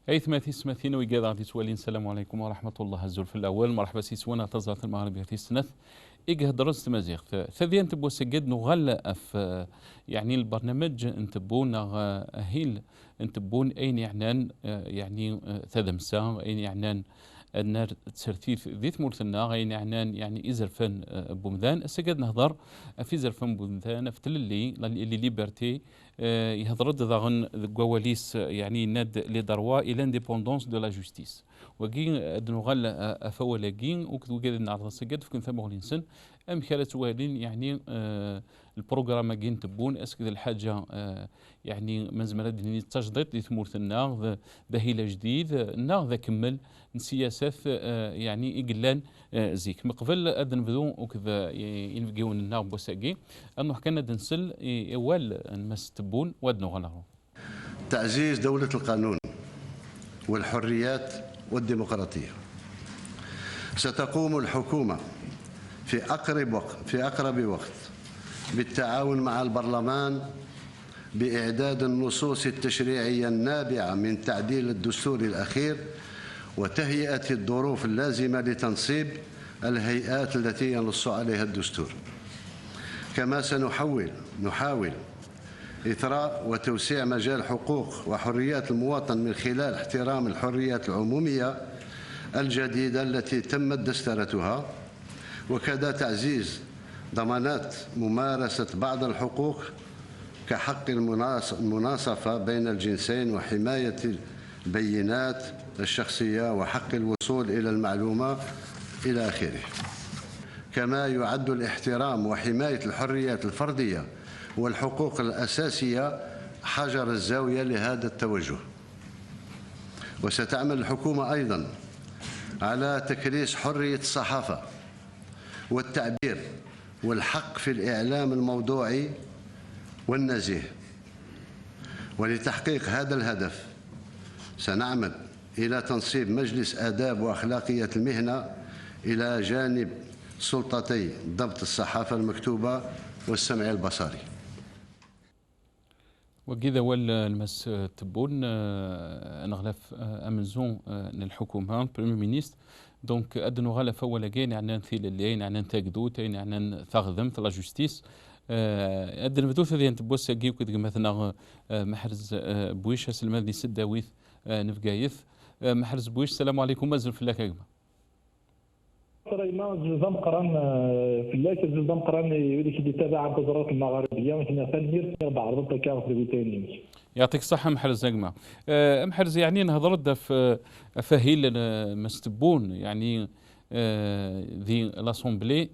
أيثماتي سماثين ويقاض غادي توالين. السلام عليكم ورحمة الله الزول في الأول. مرحبا سيسوانا تزات المغرب هاتي السنة إيه درست مزيغ ثذي أنت بوسجد نغلا في يعني البرنامج أنت بون هيل أنت بون أين يعنان يعني ثدمسا أين يعنان النار تسرتيف ذيت مورثنا غين يعنان يعني إزرفن بومذان سجد نهضر في زرفن بومذان في اللي ليبرتي يهضر ضغن قواليس يعني ناد لي دروا إلى الانديبوندونس دو لا جوستيس وكي دنغال افولاكين وكذو قاعد نعرض سجد فكن ثم الانسان ام كانت والين يعني البروغرام كين تبون اسك الحاجه يعني من زمان تجديد اللي تمورت النار ذهيله جديد النار ذا كمل سياسات يعني إقلان زيك مقبل أدن بدون وكذا ينفقون النار بوساقي أنه حكينا دنسل إوال المستبون وادنو غنغو. تعزيز دولة القانون والحريات والديمقراطية. ستقوم الحكومة في أقرب وقت بالتعاون مع البرلمان بإعداد النصوص التشريعية النابعة من تعديل الدستور الأخير وتهيئة الظروف اللازمة لتنصيب الهيئات التي ينص عليها الدستور. كما نحاول إثراء وتوسيع مجال حقوق وحريات المواطن من خلال احترام الحريات العمومية الجديدة التي تمت دستورتها، وكذا تعزيز ضمانات ممارسة بعض الحقوق كحق المناصفة بين الجنسين وحماية البيانات الشخصية وحق الوصول إلى المعلومة إلى آخره. كما يعد الاحترام وحماية الحريات الفردية والحقوق الأساسية حجر الزاوية لهذا التوجه. وستعمل الحكومة أيضا على تكريس حرية الصحافة والتعبير والحق في الإعلام الموضوعي والنزيه. ولتحقيق هذا الهدف سنعمل إلى تنصيب مجلس آداب وأخلاقية المهنة إلى جانب سلطتي ضبط الصحافة المكتوبة والسمع البصري. وكذا والمس تبون نغلف امنزون للحكومه بريمير مينيستر دونك ادنو غلف اول كاين يعني نثيل اللي يعني تاكدوت يعني ثغذم لا جوستيس ادن بدوث ذي انت بوس كي كد مثلا محرز بويش سلمان سداويث نفقايث محرز بويش السلام عليكم مازال في الله ما زلزام قران في الله زلزام قران يولي كي يتابع القدرات المغاربيه وحنا فنير بعرض كاع في الثاني. يعطيك الصحه محرز نجمه محرز يعني نهضر في فهيل مستبون يعني ذي لاسومبلي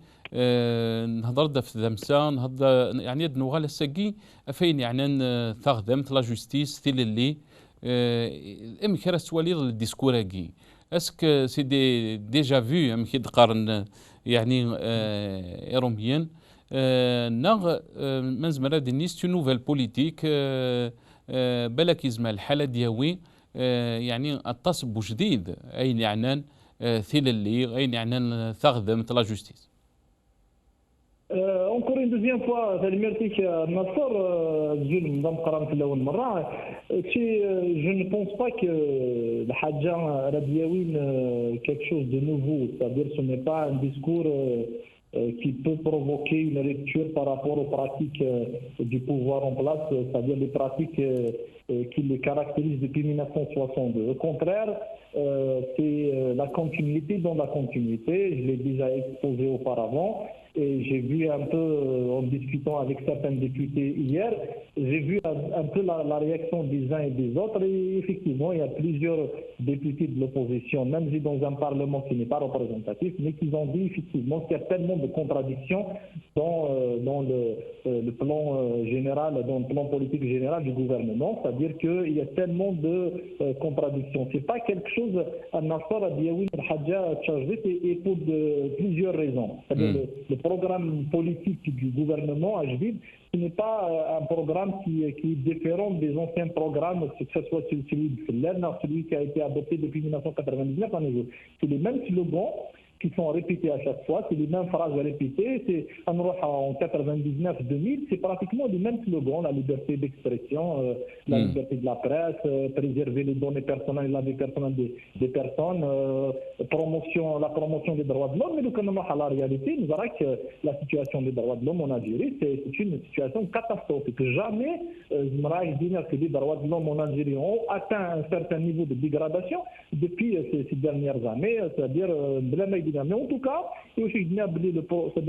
نهضر في ذمسا نهضر يعني نوغال الساقي فين يعني ثاغدم لا جوستيس ثيل اللي امكرا سواليض الديسكوراكي اسك سي ديجا فيو ام كي تقارن يعني ايروميين ناغ من زمان دينيس تو نوفيل بوليتيك بلاك يزمى الحاله دياوي يعني التصب جديد اين يعنان ثيل اللي اين يعنان ثغذم لا جوستيس. Encore une deuxième fois, Salimértik Nassar, je ne pense pas que le Hadja Rabiaoui quelque chose de nouveau, c'est-à-dire ce n'est pas un discours qui peut provoquer une rupture par rapport aux pratiques du pouvoir en place, c'est-à-dire les pratiques qui le caractérisent depuis 1962. Au contraire, c'est la continuité dans la continuité, je l'ai déjà exposé auparavant. Et j'ai vu un peu, en discutant avec certains députés hier, j'ai vu un peu la réaction des uns et des autres. Et effectivement, il y a plusieurs députés de l'opposition, même si dans un parlement qui n'est pas représentatif, mais qui ont dit effectivement qu'il y a tellement de contradictions dans le plan général, dans le plan politique général du gouvernement. C'est-à-dire qu'il y a tellement de contradictions. C'est pas quelque chose à Nassar, à Diaoui, à Hadja, à Tchajvit, et pour plusieurs raisons. C'est-à-dire le programme politique du gouvernement Ajvid, ce n'est pas un programme qui est différent des anciens programmes, que ce soit celui de Finlande, celui qui a été adopté depuis 1999 à nouveau. C'est les mêmes slogans, qui sont répétés à chaque fois, c'est les mêmes phrases répétées, c'est en 99-2000, c'est pratiquement les mêmes slogans, la liberté d'expression, la liberté de la presse, préserver les données personnelles et la vie personnelle des personnes, la promotion des droits de l'homme. Mais nous à la réalité, nous verrons que la situation des droits de l'homme en Algérie, c'est une situation catastrophique. Jamais, que les droits de l'homme en Algérie ont atteint un certain niveau de dégradation depuis ces dernières années, c'est-à-dire mais en tout cas, c'est-à-dire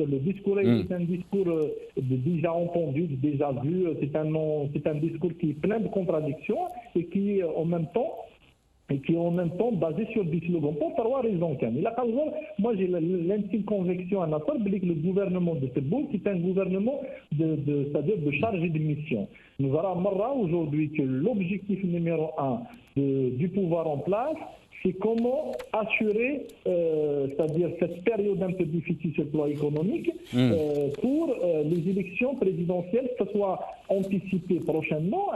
le discours est un discours déjà entendu, déjà vu, c'est un discours qui est plein de contradictions et qui en même temps basé sur des slogans. Pour trois raisons. Moi, j'ai l'intime conviction à Nassar que le gouvernement de Tebboune, c'est un gouvernement c'est-à-dire de chargé de mission. Nous verrons aujourd'hui que l'objectif numéro 1 du pouvoir en place, c'est comment assurer, c'est-à-dire cette période un peu difficile sur le plan économique pour les élections présidentielles, que ce soit anticipé prochainement,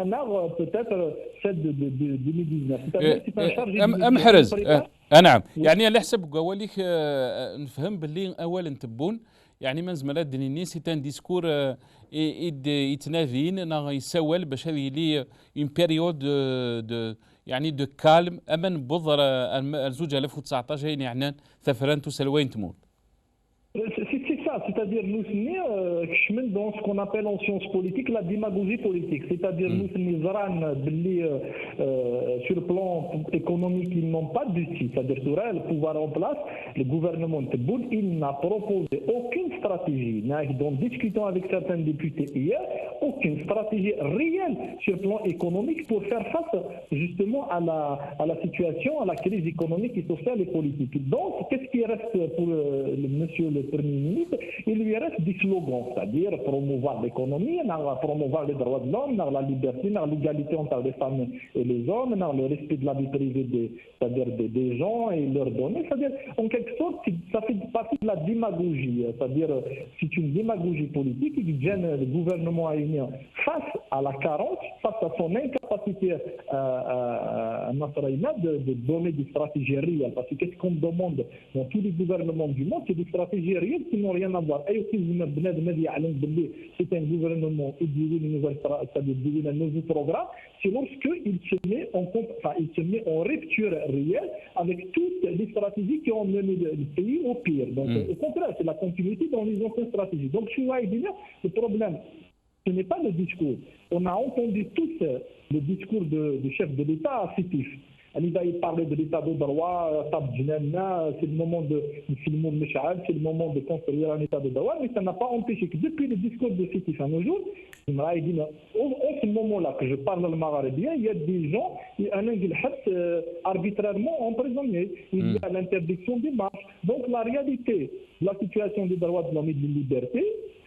peut-être celle de 2019. C'est un chargé de محرز نعم يعني على حسب قواليك نفهم باللي اولا تبون يعني من زملات دنيني سي ان ديسكور يتنافين يسول باش هذه لي اون بيريود دو يعني دو كالم امن بضر 2019 يعني ثفران تسلوين تموت. C'est ça, c'est-à-dire nous sommes dans ce qu'on appelle en sciences politiques la démagogie politique, c'est-à-dire nous sommes sur le plan économique ils n'ont pas d'outil, c'est-à-dire sur le pouvoir en place, le gouvernement de Tebboune, il n'a proposé aucune stratégie, donc discutant avec certains députés hier, aucune stratégie réelle sur le plan économique pour faire face justement à la situation, à la crise économique et sociale et politique. Donc qu'est-ce qui reste pour monsieur le Premier ministre? Il lui reste des slogans, c'est-à-dire promouvoir l'économie, promouvoir les droits de l'homme, la liberté, l'égalité entre les femmes et les hommes, le respect de la vie privée c'est-à-dire des gens et leurs données. C'est-à-dire, en quelque sorte, ça fait partie de la démagogie, c'est-à-dire c'est une démagogie politique qui gêne le gouvernement haïtien face à la carence, face à son incapacité à Nasrallah de donner des stratégies réelles. Parce que qu'est-ce qu'on demande dans tous les gouvernements du monde, c'est des stratégies réelles qui n'ont rien à voir. C'est un gouvernement qui dit un nouveau programme, c'est lorsqu'il se met en rupture réelle avec toutes les stratégies qui ont mené le pays au pire. Donc, au contraire, c'est la continuité dans les anciennes stratégies. Donc, je suis là, le problème, ce n'est pas le discours. On a entendu tous le discours du chef de l'État fictif. Il parlait de l'état de droit, c'est le moment de filmer le Meshal, c'est le moment de construire un état de droit, mais ça n'a pas empêché que depuis le discours de Sétif à nos jours, en ce moment-là que je parle le maghrébien, il y a des gens, arbitrairement emprisonnés, il y a l'interdiction des marches. Donc la réalité, la situation des droits de l'homme et de la liberté,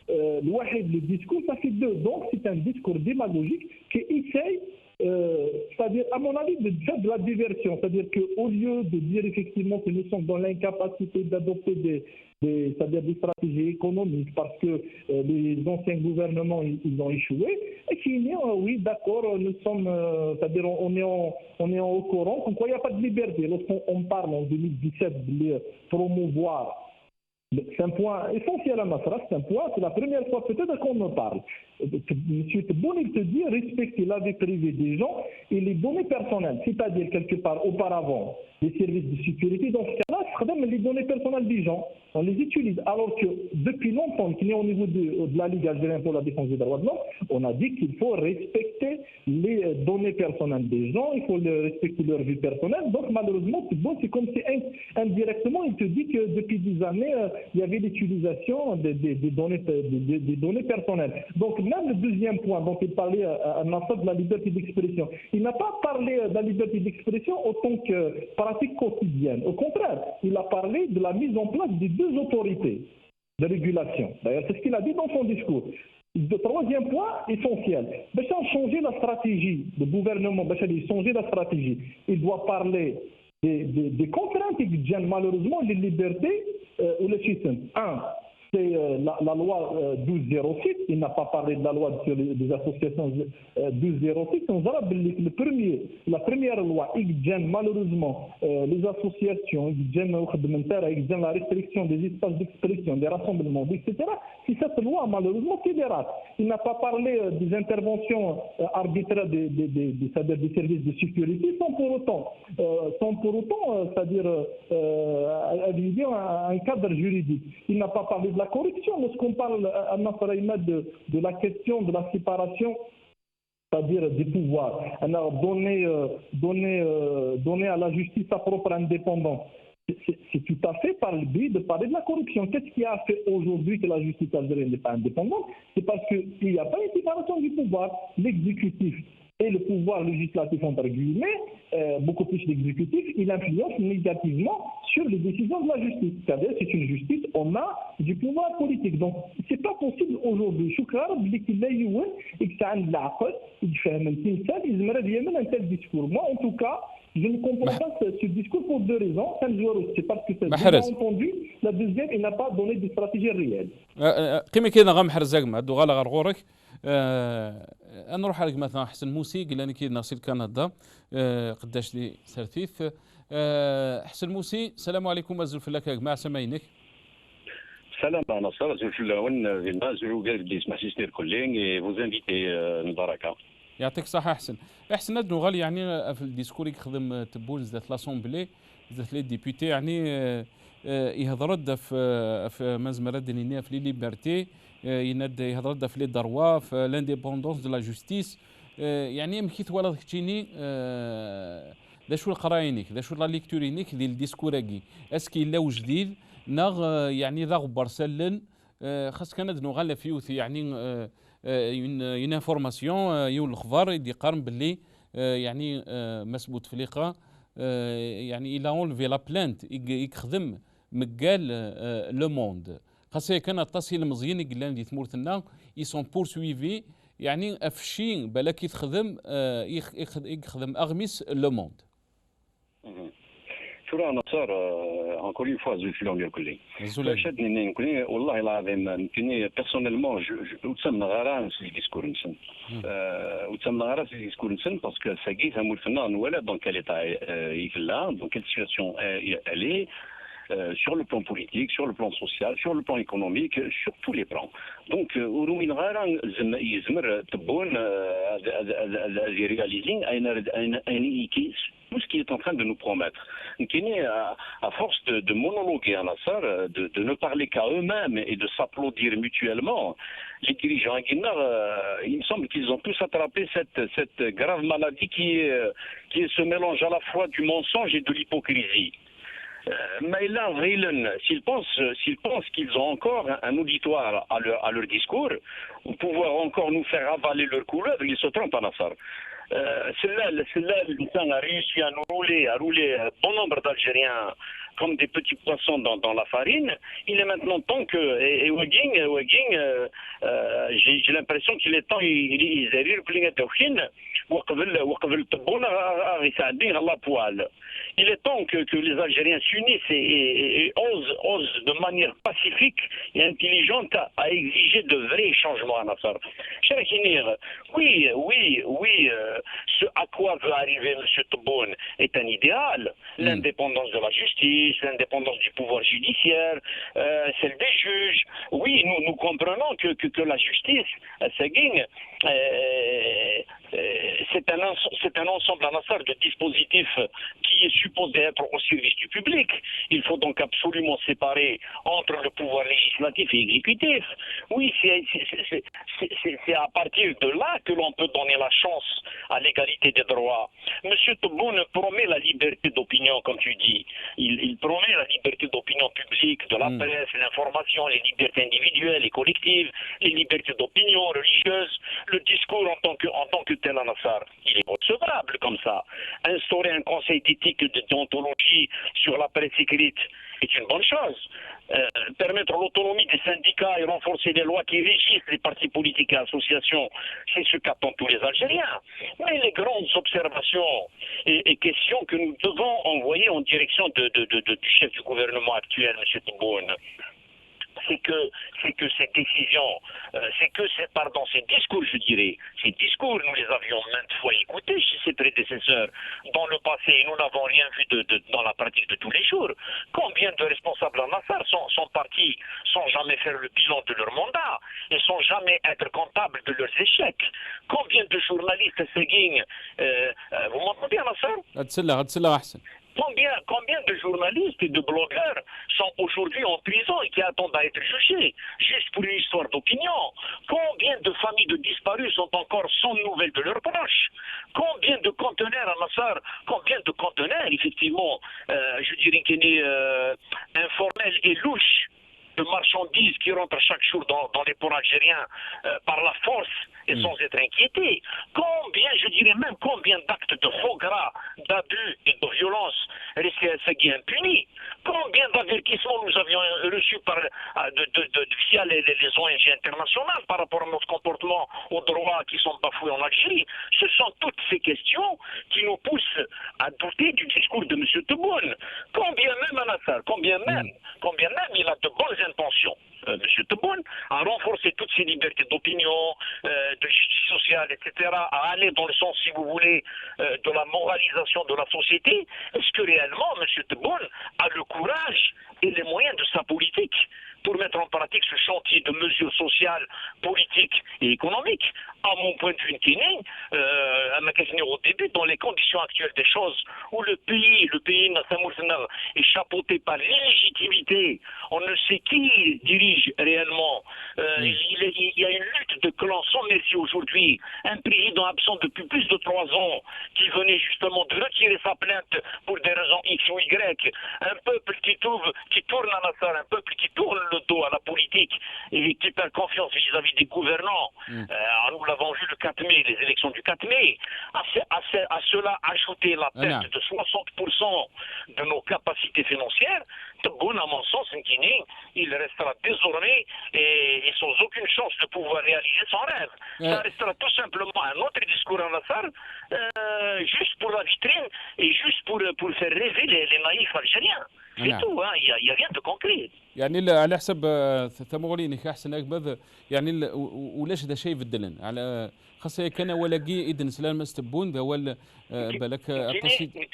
le discours, ça fait deux. Donc c'est un discours démagogique qui essaye c'est-à-dire, à mon avis, de faire de la diversion. C'est-à-dire qu'au lieu de dire effectivement que nous sommes dans l'incapacité d'adopter c'est-à-dire des stratégies économiques parce que les anciens gouvernements ils ont échoué, et qui dit oui d'accord, nous sommes, c'est-à-dire on est au courant, comme quoi il n'y a pas de liberté. Lorsqu'on parle en 2017 de promouvoir, c'est un point essentiel à Nasra, c'est la première fois peut-être qu'on en parle. Monsieur Tebboune, il te dit respecter la vie privée des gens et les données personnelles, c'est-à-dire quelque part auparavant les services de sécurité, dans ce cas-là, les données personnelles des gens, on les utilise. Alors que depuis longtemps, qu'il est au niveau de la Ligue algérienne pour la défense des droits de l'homme, on a dit qu'il faut respecter les données personnelles des gens, il faut respecter leur vie personnelle. Donc malheureusement, c'est comme si indirectement, il te dit que depuis des années, il y avait l'utilisation des données personnelles. Donc même le deuxième point dont il parlait à Nassar de la liberté d'expression, il n'a pas parlé de la liberté d'expression autant que pratique quotidienne. Au contraire, il a parlé de la mise en place des deux autorités de régulation. D'ailleurs, c'est ce qu'il a dit dans son discours. Le troisième point essentiel, changer la stratégie du gouvernement, changer la stratégie. Il doit parler des contraintes qui gênent malheureusement les libertés ou les systèmes. Un, c'est la loi 1206. Il n'a pas parlé de la loi sur les associations 1206. On verra la première loi, malheureusement, les associations, la restriction des espaces d'expression, des rassemblements, etc. C'est cette loi, malheureusement, qui dérape. Il n'a pas parlé des interventions arbitraires des services de sécurité sans pour autant, c'est-à-dire un cadre juridique. Il n'a pas parlé de la corruption. Lorsqu'on parle à de la question de la séparation, c'est-à-dire des pouvoirs, alors donner à la justice sa propre indépendance. C'est tout à fait par le biais de parler de la corruption. Qu'est-ce qui a fait aujourd'hui que la justice algérienne n'est pas indépendante? C'est parce qu'il n'y a pas une séparation du pouvoir. L'exécutif et le pouvoir législatif, entre guillemets, beaucoup plus l'exécutif, il influence négativement sur les décisions de la justice. C'est-à-dire c'est une justice, on a du pouvoir politique. Donc, c'est pas possible aujourd'hui. Je crois qu'il y a eu et que ça a il fait un tel discours. Moi, en tout cas, je ne comprends pas ce discours pour deux raisons. C'est parce que c'est bien entendu. La deuxième, il n'a pas donné de stratégie réelle. قيمة كذا غمحر زقمة دو غالا غرغورك انا نروح عليك مثلا حسن موسي قال لي كي ناصير كندا قداش لي سرتيف حسن موسي السلام عليكم ازول فلاك يا جماعه سماينك Salam à Nassar, je suis là, je regarde des massisters collègues et vous invitez Mbaraka. يعطيك الصحة أحسن. أحسن ندنو غالي يعني في الديسكور يخدم تبون زات لاسومبلي زات لي ديبوتي يعني يهضر في مزمرة دينية في لي ليبرتي يهضر في لي دروا في لانديبوندونس دو لا جوستيس يعني مكيت ولا تشيني دا شو القراينيك دا شو لا ليكتورينيك ديال الديسكوراكي اسكي لا جديد ناغ يعني ذا غبر سلن خاص كان ندنو غالا فيوث يعني une information يول الخبار يدي قارن باللي يعني مسبوط فليقه يعني الى اونلفي لا بلانت يخدم مقال لو موند خاصه كان التصل مزيان قلنا دي ثمورتنا يسون بورسويفي يعني افشي بالك يخدم اغمس لو موند شورا نصار encore une fois je suis l'anglais collègue شدني نكوني والله العظيم يمكن personnellement وتسمى غاران في الديسكور نسن وتسمى غاران في الديسكور نسن باسكو ساكي ثمول فنان ولا دون كال ايتا يفلا دون كال سيتواسيون elle est sur le plan politique, sur le plan social, sur le plan économique, sur tous les plans. Donc, Ouroumin Gharan, Yizmer, Tebboun, réalising, tout ce qu'il est en train de nous promettre. À force de monologuer à Nassar, de ne parler qu'à eux-mêmes et de s'applaudir mutuellement, les dirigeants guinéens, il me semble qu'ils ont tous attrapé cette grave maladie qui est ce mélange à la fois du mensonge et de l'hypocrisie. Mais là, s'ils pensent qu'ils ont encore un auditoire à leur discours, pour pouvoir encore nous faire avaler leur couleur, ils se trompent à Nassar. C'est là l'État a réussi à nous rouler bon nombre d'Algériens comme des petits poissons dans la farine. Il est maintenant temps que Ouaging, j'ai l'impression qu'il est temps يزرير بليغة توخين وقبل تبونا غيساعدين على poil. Il est temps que les Algériens s'unissent et osent de manière pacifique et intelligente à exiger de vrais changements à Nassar. Cher Kinir, oui, ce à quoi veut arriver M. Tebboune est un idéal. L'indépendance de la justice, l'indépendance du pouvoir judiciaire, celle des juges. Oui, nous comprenons que la justice, c'est un ensemble à Nassar de dispositifs qui est supposé être au service du public. Il faut donc absolument séparer entre le pouvoir législatif et exécutif. Oui, c'est à partir de là que l'on peut donner la chance à l'égalité des droits. Monsieur Tebboune promet la liberté d'opinion, comme tu dis. Il promet la liberté d'opinion publique, de la presse, l'information, les libertés individuelles et collectives, les libertés d'opinion religieuse. Le discours en tant que tel à Nassar, il est recevable comme ça. Instaurer un conseil d'éthique et de déontologie sur la presse écrite est une bonne chose. Permettre l'autonomie des syndicats et renforcer les lois qui régissent les partis politiques et associations, c'est ce qu'attendent tous les Algériens. Mais les grandes observations et questions que nous devons envoyer en direction du chef du gouvernement actuel, M. Tebboune, c'est que ces décisions, ces discours, je dirais, ces discours, nous les avions maintes fois écoutés chez ses prédécesseurs dans le passé et nous n'avons rien vu dans la pratique de tous les jours. Combien de responsables en affaires sont partis sans jamais faire le bilan de leur mandat et sans jamais être comptables de leurs échecs? Combien de journalistes seguignent, vous m'entendez en affaires? Combien de journalistes et de blogueurs sont aujourd'hui en prison et qui attendent à être jugés, juste pour une histoire d'opinion? Combien de familles de disparus sont encore sans nouvelles de leurs proches? Combien de conteneurs, combien de conteneurs, effectivement, je dirais qu'il est informel et louche, de marchandises qui rentrent chaque jour dans les ports algériens par la force et sans être inquiétés. Je dirais même combien d'actes de faux gras, d'abus et de violence restaient impunis? Combien d'avertissements nous avions reçus via les ONG internationales par rapport à notre comportement aux droits qui sont bafoués en Algérie? Ce sont toutes ces questions qui nous poussent à douter du discours de M. Tebboune. Combien même il a de bonnes intentions, M. Tebboune, à renforcer toutes ces libertés d'opinion, de justice sociale, etc., à aller dans le sens, si vous voulez, de la moralisation de la société. Est-ce que réellement M. Tebboune a le courage et les moyens de sa politique pour mettre en pratique ce chantier de mesures sociales, politiques et économiques? À mon point de vue, au début, dans les conditions actuelles des choses, où le pays est chapeauté par l'illégitimité, on ne sait qui dirige réellement. Il y a une lutte de clans sans merci aujourd'hui. Un président absent depuis plus de 3 ans qui venait justement de retirer sa plainte pour des raisons X ou Y. Un peuple qui tourne à Nassar, un peuple qui tourne le dos à la politique et qui perd confiance vis-à-vis des gouvernants. Nous l'avons vu le 4 mai, les élections du 4 mai. À cela, ajouter la perte de 60% de nos capacités financières, Tebboune, à mon sens, il restera désormais et sans aucune chance de pouvoir réaliser son rêve. Ça restera tout simplement un autre discours en Nassar, juste pour la vitrine et juste pour faire rêver les naïfs algériens. C'est tout, il n'y a rien de concret. يعني على حسب ثموريني كأحسن أكبر يعني ولاش هذا شيء بدلن على خاصة كان ولا جي إذن سلام استبون ذا ولا بالك التصيد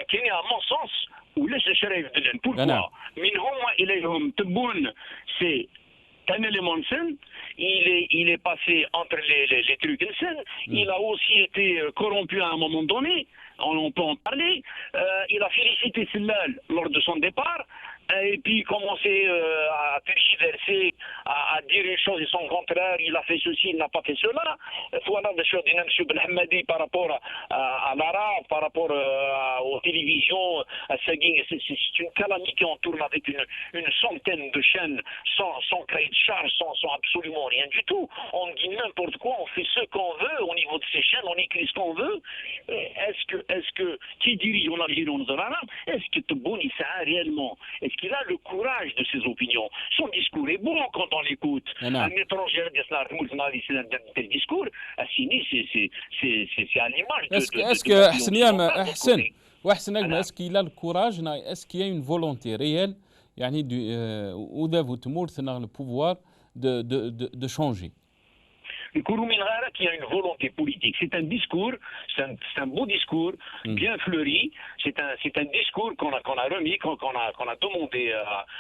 كيني à mon sens ولاش هذا شيء بدلن pourquoi من هم إليهم تبون c'est un élément de scène, il est passé entre les trucs de scène, il a aussi été corrompu à un moment donné, on peut en parler, il a félicité Sellal lors de son départ, et puis commencé à tergiverser, à dire une chose et son contraire, il a fait ceci, il n'a pas fait cela. Voilà des choses M. Belhamadi par rapport à l'arabe, par rapport aux télévisions, à Seguin. C'est une calamité, on tourne avec une centaine de chaînes sans cahier de charge, sans absolument rien du tout. On dit n'importe quoi, on fait ce qu'on veut au niveau de ces chaînes, on écrit ce qu'on veut. Est-ce que qui dirige en Algérie, en arabe, est-ce que Tebboune, il sait réellement? Est-ce qu'il a le courage de ses opinions? Son discours est bon quand on l'écoute. Un étranger dit tel discours, Assini, c'est à l'image de... Est-ce que est-ce qu'il a le courage, est-ce qu'il y a une volonté réelle, يعني وذا تمور le pouvoir de changer? Qui a une volonté politique. C'est un discours, c'est un beau discours, bien fleuri. C'est un discours qu'on a remis, qu'on a demandé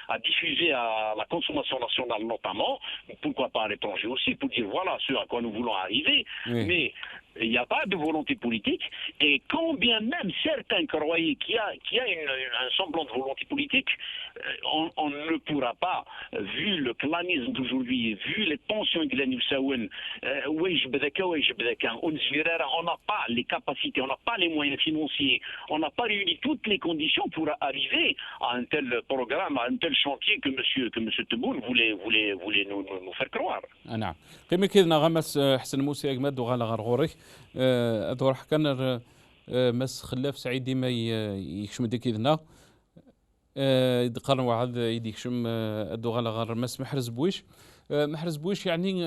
à diffuser à la consommation nationale notamment, pourquoi pas à l'étranger aussi, pour dire voilà ce à quoi nous voulons arriver. Oui. Mais il n'y a pas de volonté politique, et quand bien même certains croyaient qu'il y a un semblant de volonté politique, on ne pourra pas, vu le clanisme d'aujourd'hui, vu les tensions de la Nussaouen, on n'a pas les capacités, on n'a pas les moyens financiers, on n'a pas réuni toutes les conditions pour arriver à un tel programme, à un tel chantier que M. Tebboune voulait nous faire croire. نعم. كما كنا غمس حسن موسى أجمد وغالا غرغوري أدور حكنا مس خلاف سعيد ديما يكشم ديكيدنا قرن وعد يديكشم أدوغالا غر مس محرز بويش يعني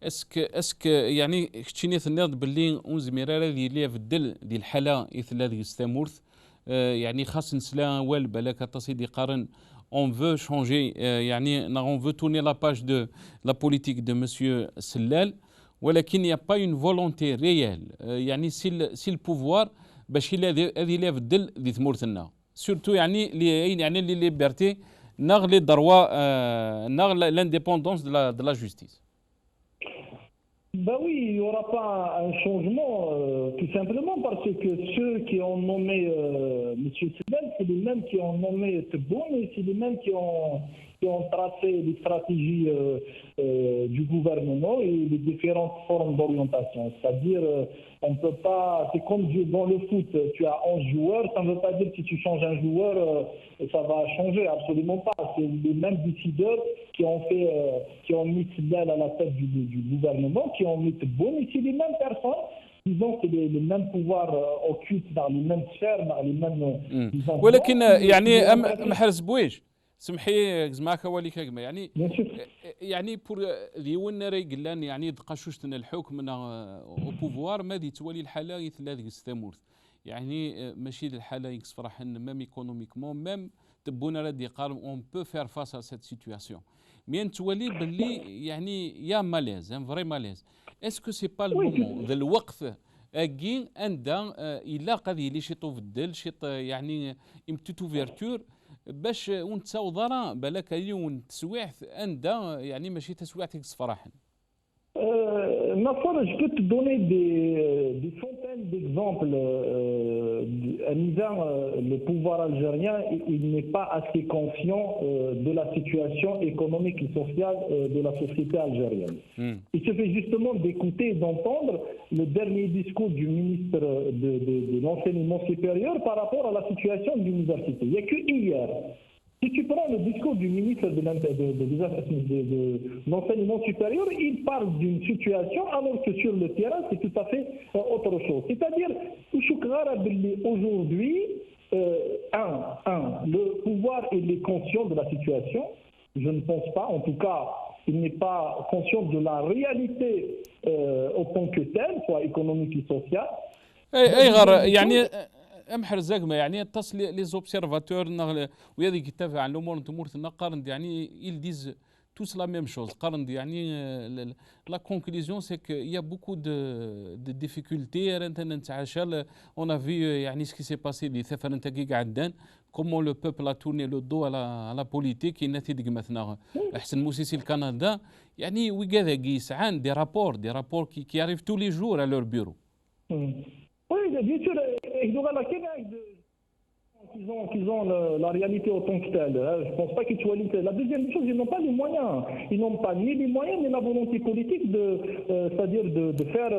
اسك يعني كتشيني ثنيض باللي اونز ميرارا ديالي في الدل ديال الحاله اثل هذه استامورث يعني خاص نسلا وال بالك تصيدي قارن on veut changer, on veut tourner la page de la politique de M. Sellal, ولكن il n'y a pas une volonté réelle. Si le pouvoir باش هذه اللي يبدل ذي ثمورتنا سورتو يعني لي ليبرتي ناغ لي دروا ناغ لانديبوندونس de la justice. Ben oui, il n'y aura pas un changement, tout simplement parce que ceux qui ont nommé M. Sellal, c'est les mêmes qui ont nommé Tebboune et c'est les mêmes qui ont tracé les stratégies du gouvernement et les différentes formes d'orientation. C'est-à-dire, on ne peut pas, c'est comme dans le foot, tu as 11 joueurs, ça ne veut pas dire que si tu changes un joueur, ça va changer, absolument pas. C'est les mêmes décideurs qui ont mis Sellal à la tête du gouvernement, qui ont mis Tebboune, et c'est les mêmes personnes. Disons que les mêmes pouvoirs occultes dans les mêmes sphères, dans les mêmes... ولكن محرز بويش سمحي زعما وليك يعني بور ديون راي قلان دقاشوشتنا الحكم او بوفوار ما دي توالي الحاله يثلاث استمورت ماشي الحاله يكسفرح ميم ايكونوميكمون ميم تبونا راه دي قال اون بو فير فاس ا سيت سيتوياسيون مي تولي باللي يا ماليز ان فري ماليز اسكو سي با المومون ذا الوقت اكين اندا الا قضي لي شي طوفدل شي امتو اوفيرتور باش ونتصاوضرا بالك اليوم تسويعت اندا ماشي تسويعت صفراحا. Je peux te donner des centaines d'exemples. Le pouvoir algérien, il n'est pas assez conscient de la situation économique et sociale de la société algérienne. Il suffit justement d'écouter et d'entendre le dernier discours du ministre de l'enseignement supérieur par rapport à la situation de l'université. Il n'y a que hier. Si tu prends le discours du ministre de l'enseignement supérieur, il parle d'une situation alors que sur le terrain, c'est tout à fait autre chose. C'est-à-dire, aujourd'hui, le pouvoir il est conscient de la situation. Je ne pense pas, en tout cas, il n'est pas conscient de la réalité en tant que telle, soit économique et sociale. امحر زاكما تصل لي زوبسيرفاتور ويادي كتابع عن الامور تمورتنا قارن ils disent tous la même chose قارن la conclusion c'est qu'il y a beaucoup de difficultés on a vu ce qui s'est passé les ثفر انت كي قعدان comment le peuple a tourné le dos à la politique النتيجة مثلا احسن موسيسي الكندا وكذا يسعان des rapports qui arrivent tous les jours à leur bureau. Oui, bien sûr, qu'ils ont la réalité autant que telle. Je ne pense pas qu'ils soient limités. La deuxième chose, ils n'ont pas les moyens. Ils n'ont pas ni les moyens ni la volonté politique c'est-à-dire de faire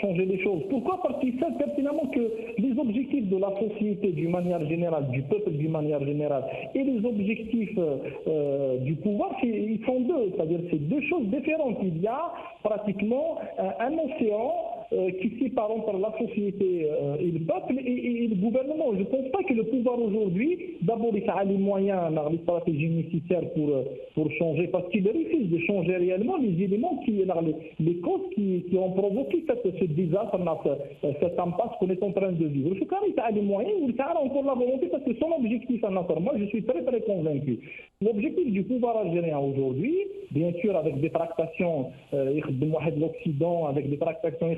changer les choses. Pourquoi? Parce qu'ils savent pertinemment que les objectifs de la société d'une manière générale, du peuple d'une manière générale, et les objectifs du pouvoir, ils sont deux. C'est-à-dire c'est deux choses différentes. Il y a pratiquement un océan qui sépare entre la société et le peuple et le gouvernement. Je ne pense pas que le pouvoir aujourd'hui, d'abord il a les moyens, les stratégies nécessaires pour changer, parce qu'il refuse de changer réellement les éléments, les causes qui ont provoqué ce désastre, cette impasse qu'on est en train de vivre. Je crois qu'il a les moyens, il a encore la volonté, parce que son objectif, moi je suis très très convaincu. L'objectif du pouvoir algérien aujourd'hui, bien sûr avec des tractations de l'Occident, avec des tractations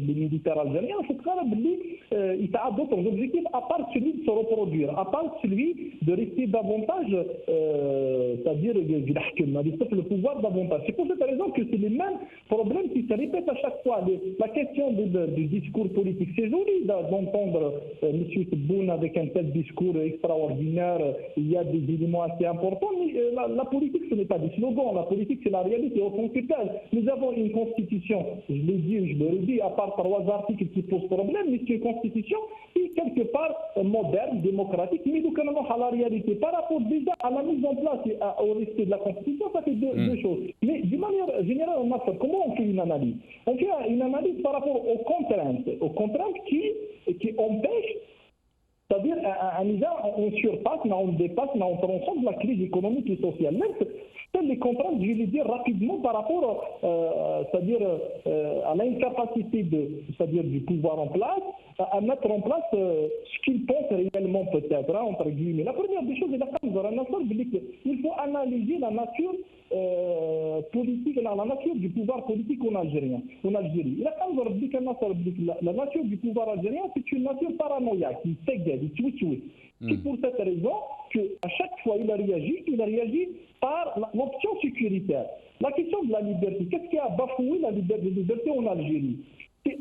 des militaires algériens, je crois qu'il a d'autres objectifs à part celui de se reproduire, à part celui de rester davantage, c'est-à-dire le pouvoir davantage. C'est pour cette raison que c'est les mêmes problèmes qui se répètent à chaque fois. La question du discours politique, c'est joli d'entendre M. Tebboune avec un tel discours extraordinaire, il y a des éléments assez importants, mais la politique ce n'est pas des slogans, la politique c'est la réalité au fond que telle. Nous avons une constitution, je l'ai dit, je le redis, à part 3 articles qui posent problème, mais c'est une constitution qui est quelque part moderne, démocratique, mais nous connaissons à la réalité. Par rapport déjà à la mise en place et au respect de la constitution, ça fait deux choses. Mais d'une manière générale, comment on fait une analyse? On fait une analyse par rapport aux contraintes qui empêchent, c'est-à-dire on surpasse, on dépasse, on transcende la crise économique et sociale. Même les contraintes, je vais les dire rapidement par rapport, c'est-à-dire à l'incapacité c'est-à-dire du pouvoir en place, à mettre en place ce qu'ils pensent réellement peut-être, hein, entre guillemets. La première des choses, il faut analyser la nature politique, la nature du pouvoir politique en Algérie. La nature du pouvoir algérien, c'est une nature paranoïaque, qui qui pour cette raison, qu'à chaque fois il a réagi par l'option sécuritaire. La question de la liberté, qu'est-ce qui a bafoué la liberté en Algérie? C'est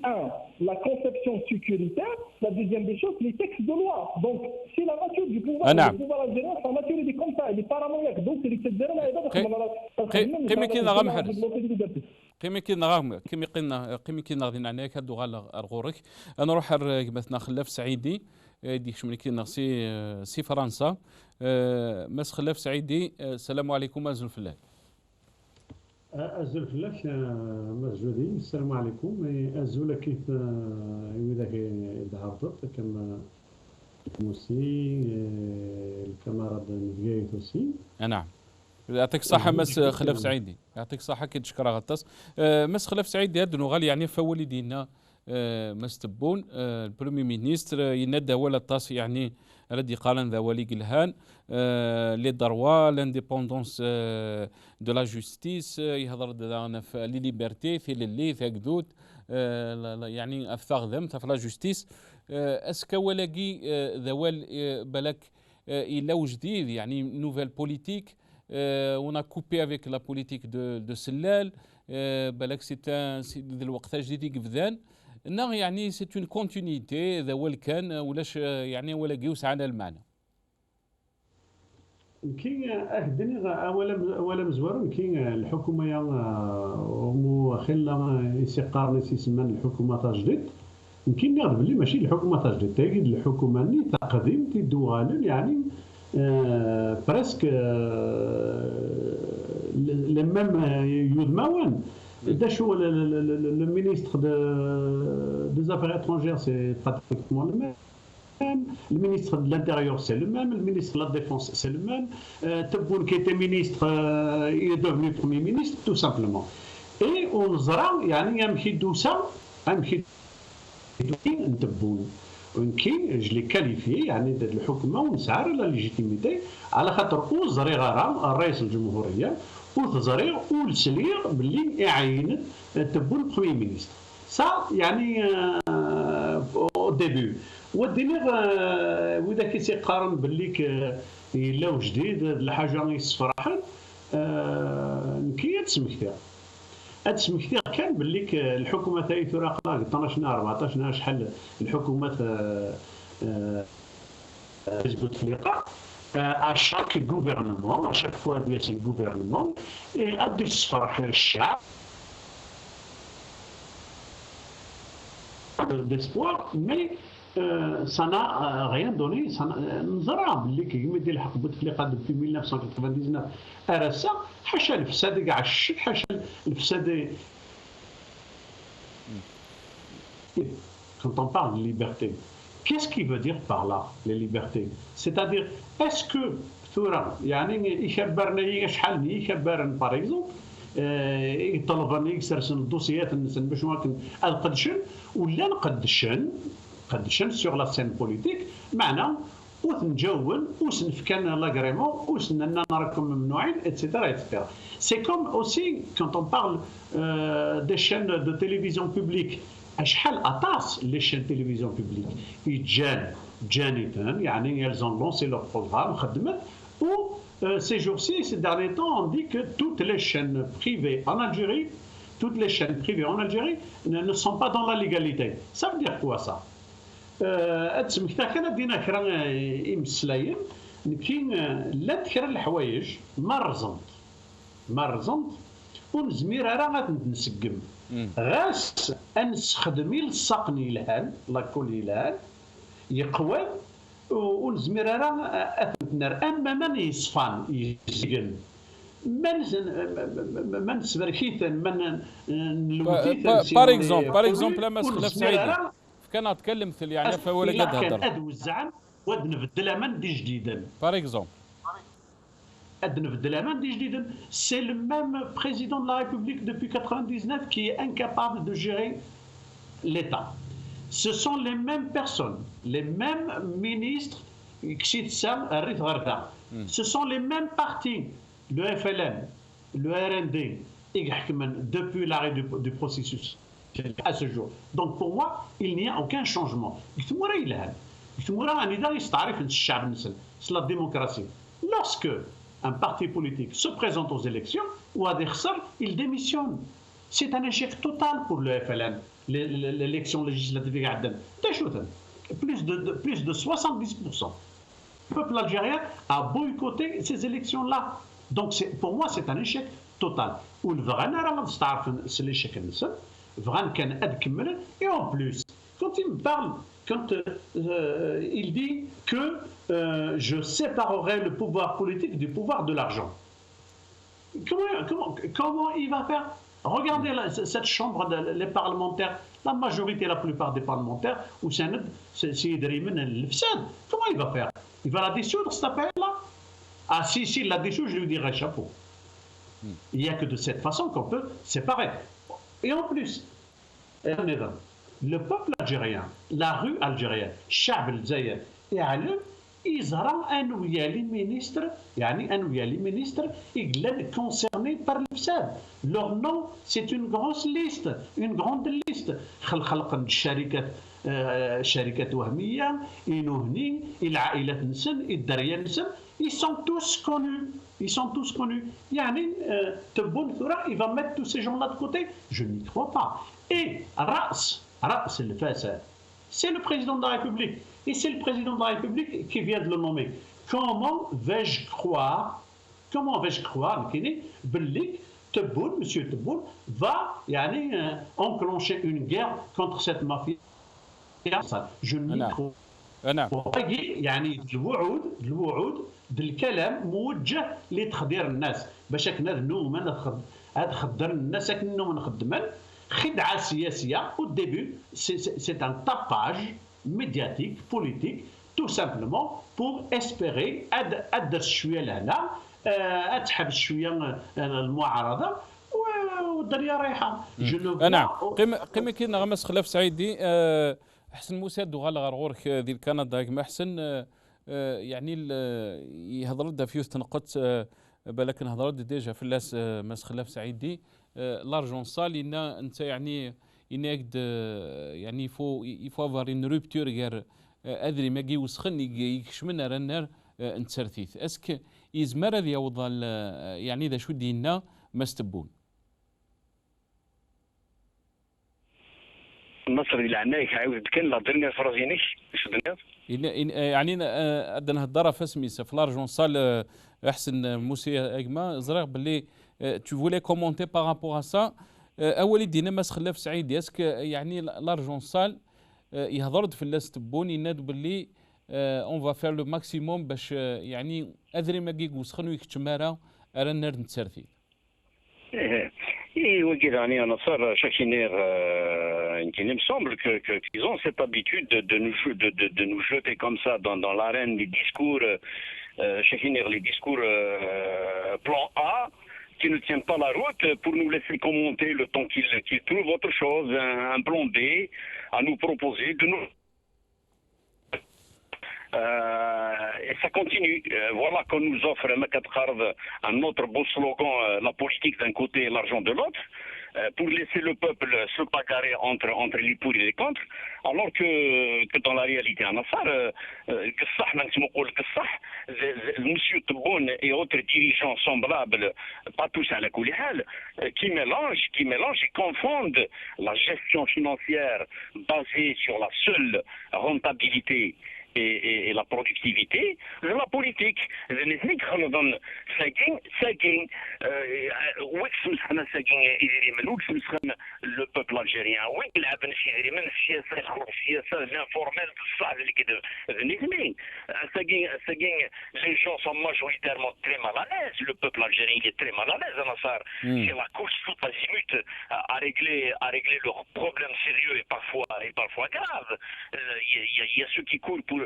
la conception sécuritaire, la deuxième des choses, les textes de loi. Donc, c'est la nature du pouvoir. Le pouvoir algérien, sa nature, il est comme ça, il est paranoïaque. Donc, c'est قيمة كنا غادي نعناك هادو غالغورك انا نروح مثلا خلاف سعيدي ديك شملي كي سي فرنسا مس خلاف سعيدي السلام عليكم ازول فلاح أزول فلاش مسجودين السلام عليكم أزول كيف إذا دعرت كما موسي الكاميرا ديال توسي نعم يعطيك الصحة مس خلاف سعيدي يعطيك الصحة كي تشكر غطاس مس خلاف سعيدي هاد غالي يعني فوالدينا مس تبون البرومي مينيستر ينادى ولا طاس يعني ردي قالن ذا ولي قلهان لي دروا لانديبوندونس دو لا جوستيس يهضر دانا في لي ليبرتي في اللي ثاكدوت يعني افثاغ ذم في لا جوستيس اسكا ولاقي ذوال بالك الا جديد يعني نوفيل بوليتيك on a coupé avec la politique de سلال بالك سي الوقت جديد قبذان انه يعني سي اون كونتينيتي ذا وال كان ولاش يعني ولا قيوس على المعنى كي اهدني اولا مزوار كي الحكومه يا مو خلا يسقارني سيسمان الحكومه تجديد يمكن نعرف بلي ماشي الحكومه تجديد تاكيد الحكومه ني تقديم تدوغالن يعني برسك لما يودماون دا شو le ministre des Affaires étrangères c'est pratiquement le même, le ministre de l'Intérieur c'est le même, le ministre de la Défense c'est le même, Tebboune qui était ministre il est devenu Premier ministre tout simplement. Et on zra يعني يمشي دوسا يمشي Tebboune ونكي جو لي كاليفي يعني الحكومه ونسعر لا ليجيتيميتي على خاطر وزري غرام الرئيس الجمهوريه وتزري والسليغ باللي يعين تبون برومي مينيستر سا يعني او ديبي ودينيغ واذا كي تيقارن باللي الا جديد الحاجه يصفرحن نكي تسمكتها تسمكتها كان باللي الحكومه تاعي تراقلا 12 14 شحال الحكومات حزب التفريقه à chaque gouvernement, à chaque fois qu'il y a un gouvernement, et à disfrayer le chat d'espoir, mais ça n'a rien donné. Nous avons dit que depuis 1999, RSA, حاشا الفساد كاع الشك حاشا الفساد. Quand on parle de liberté, qu'est-ce qu'il veut dire par là, les libertés? C'est-à-dire, est-ce que ثورة يعني يخبرني شحال يخبرن باغ اكزومبل يطلبني يسرسن الدوسيات نسن باش نقدشن ولا نقدشن سور لا سين بوليتيك معنا وتنجاون وسنفكان لاغريمون وسننا راكم ممنوعين اتسيتيرا اتسيتيرا. سي كوم اوسي كونت اون بارل دي شين دو تيليفزيون بوبليك شحال اطاس لي شين تيليفزيون بوبليك جانيتان يعني يلزون لونسي لو بروغرام خدمت و ces jours-ci, ces derniers temps, on dit que toutes les chaînes privées en Algérie, ne sont pas dans la légalité. Ça veut dire quoi ça? كان دينا كرا يمسلايم كاين لا كرا الحوايج ما رزنت ونزمير راه غنسقم غاس انستخدمي لصقني الهان لاكول الهان يقوى ونزمير راه اثنر اما من يصفان يزقن من سبركيتن من نلوثيتن بار اكزومبل لما خلاف سعيدي كان اتكلم مثل يعني فولا قد هضر اد وزعن ود نبدلها من دي جديدا بار اكزومبل C'est le même président de la République depuis 1999 qui est incapable de gérer l'État. Ce sont les mêmes personnes, les mêmes ministres, ce sont les mêmes partis, le FLN, le RND, depuis l'arrêt du processus à ce jour. Donc pour moi, il n'y a aucun changement. C'est la démocratie. Lorsque un parti politique se présente aux élections, ou à il démissionne. C'est un échec total pour le FLN, l'élection législative. Plus de 70%. Le peuple algérien a boycotté ces élections-là. Donc pour moi, c'est un échec total. C'est l'échec. Et en plus, quand il me parle, quand il dit que je séparerai le pouvoir politique du pouvoir de l'argent. Comment il va faire? Regardez cette chambre, les parlementaires, la majorité, la plupart des parlementaires, comment il va faire? Il va la dissoudre, cette affaire-là? Ah, si il la dissout, je lui dirai chapeau. Il n'y a que de cette façon qu'on peut séparer. Et en plus, le peuple algérien, la rue algérienne, Chab el-Zaïr, يزرع انويا لي مينيستر يعني انويا لي مينيستر concernés par le FSAD. Leur nom, c'est une grosse liste, une grande liste. خلق شركات وهميه، إنوهني، العائلات نسن، الدريه نسن، ils sont tous connus. يعني تبون ثورة, il va mettre tous ces gens-là de côté? Je n'y crois pas. Et رأس الفساد, c'est le président de la République. Et c'est le président de la République qui vient de le nommer. Comment vais-je croire, monsieur Tebboune, va enclencher une guerre contre cette mafia? Je n'y crois pas. الوعود بالكلام موجه لتخدير الناس باش كنذنو ما خدر الناس كنو ما نخدمن خدعه سياسيه. Au début, c'est un tapage médiatique, politique, tout simplement pour espérer أدر شوية لهنا, أتحب شوية المعارضة والدنيا رايحة. نعم. قيمة كي نغمس خلاف سعيدي حسن موسى دوغال غرغورك ذي كندا كما حسن يعني يهضر لنا في تنقط بالك نهضر ديجا في اللاس مس خلاف سعيدي لارجون سال إن أنت يعني يعني يفو افوار اون روبتور غير ادري ما كي وسخن يكشمنا رنر نتسرثيث اسك يزمر هذا يوضل يعني اذا شو دينا ما استبون النصر اللي عناك عاود كان لا درنا فرازينيك شو دنيا يعني عندنا هالدار فاسميس في لارجون سال احسن موسى اجما زرق باللي tu voulais commenter par rapport à ça. اول دينا ماس خلاف سعيد ياسك يعني لارجون سال يهضرد في اللاس تبون يناد باللي اون فا فير لو ماكسيموم باش يعني ادري ما كيك وسخن ويكتمارا ارا نار نتسرثي Et oui, on a Chakiner, il me semble qu'ils ont cette habitude de nous jeter comme ça dans l'arène des discours, Chakiner, les discours plan A, qui ne tiennent pas la route pour nous laisser commenter le temps qu'ils trouvent autre chose, un plan B à nous proposer, de nous... et ça continue. Voilà qu'on nous offre un autre beau slogan, la politique d'un côté et l'argent de l'autre, pour laisser le peuple se bagarrer entre les pour et les contre, alors que dans la réalité, monsieur Tebboune et autres dirigeants semblables, pas tous à la coulihal, qui mélangent et confondent la gestion financière basée sur la seule rentabilité et la productivité, la politique. Le peuple algérien, les gens sont majoritairement très mal à l'aise. Le peuple algérien est très mal à l'aise. C'est la course tout azimut à régler leurs problèmes sérieux et parfois graves. Il y a ceux qui courent pour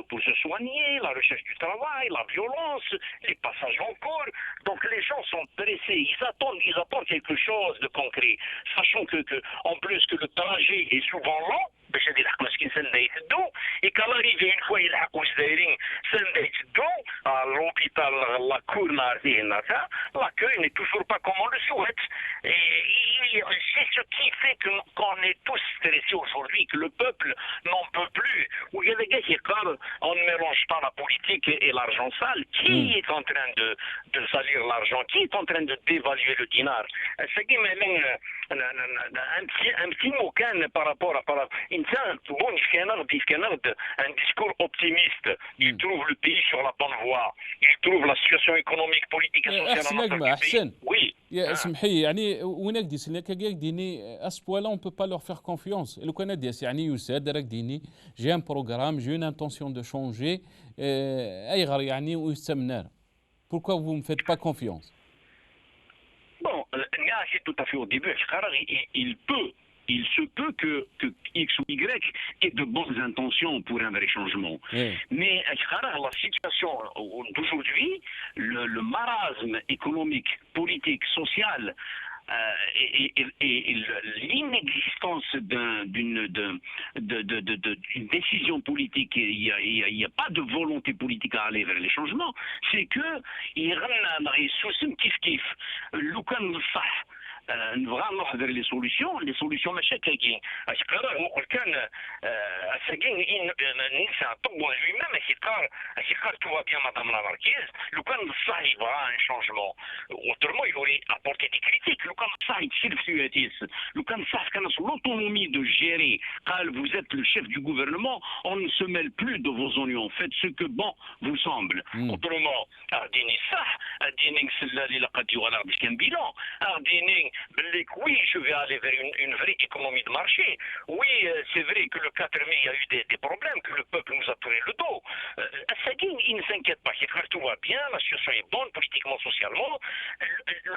pour se soigner, la recherche du travail, la violence, les passages en cours. Donc les gens sont pressés, ils attendent quelque chose de concret, sachant que en plus que le trajet est souvent long. باش هذه الحق مسكين سنه يتدو اي كالاريفي اون فوا يلحقوا واش دايرين سنه يتدو لوبيتال لا كور نهار فيه نهار لاكوي ني توجور با كومون لو سويت c'est ce qui fait qu'on est tous stressés aujourd'hui, que le peuple n'en peut plus. Où il y a des gars qui parlent, on ne mélange pas la politique et l'argent sale. Qui est en train de salir l'argent? Qui est en train de dévaluer le dinar? C'est un petit mot par rapport à un discours optimiste. Il trouve le pays sur la bonne voie. Il trouve la situation économique, politique et sociale en notre pays. Oui. سمحي يعني وينك دي سلك كاك ديني اسبوالا اون بو با لور فير كونفيونس لو كان ديس يعني يساد راك ديني جي ان بروغرام جي اون انتونسيون دو شونجي اي غير يعني ويستمنار pourquoi vous me faites pas confiance? Bon, c'est tout à fait au début. Il se peut que X ou Y ait de bonnes intentions pour un vrai changement. Mais la situation d'aujourd'hui, le marasme économique, politique, social, et l'inexistence d'une décision politique, il n'y a pas de volonté politique à aller vers les changements, c'est que il y a نبغى نحضر لي سوليسيون ماشي كاين اش قرار نقول كان ساكين ننسى طب lui même اش قال تو بيان مدام لا ماركيز لو كان بصح يبغى ان شونجمون autrement il aurait apporté des critiques لو كان بصح يتصير في سيواتيس لو كان بصح كان l'autonomie de gérer قال vous êtes le chef du gouvernement on ne se mêle plus de vos oignons faites ce que bon vous semble autrement ardيني صح ardيني نسلالي لقد يغلق باش كان بيلون ardيني oui, je vais aller vers une vraie économie de marché. Oui, c'est vrai que le 4 mai, il y a eu des problèmes, que le peuple nous a tourné le dos. Assaguin, il ne s'inquiète pas. Tout va bien, la situation est bonne, politiquement, socialement.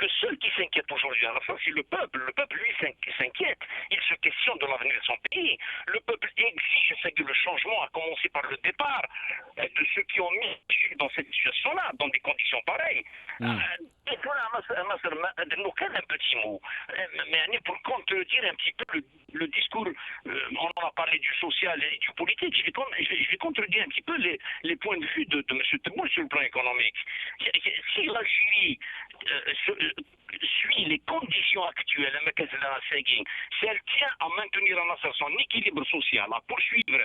Le seul qui s'inquiète aujourd'hui à la fin, c'est le peuple. Le peuple, lui, s'inquiète. Il se questionne de l'avenir de son pays. Le peuple exige le changement, à commencer par le départ de ceux qui ont mis dans cette situation-là, dans des conditions pareilles. Et voilà, un petit mot. Mais pour contredire un petit peu le discours, on en a parlé du social et du politique, je vais contredire un petit peu les points de vue de M. Tebboune sur le plan économique. Si l'Algérie suit les conditions actuelles, si elle tient à maintenir son équilibre social, à poursuivre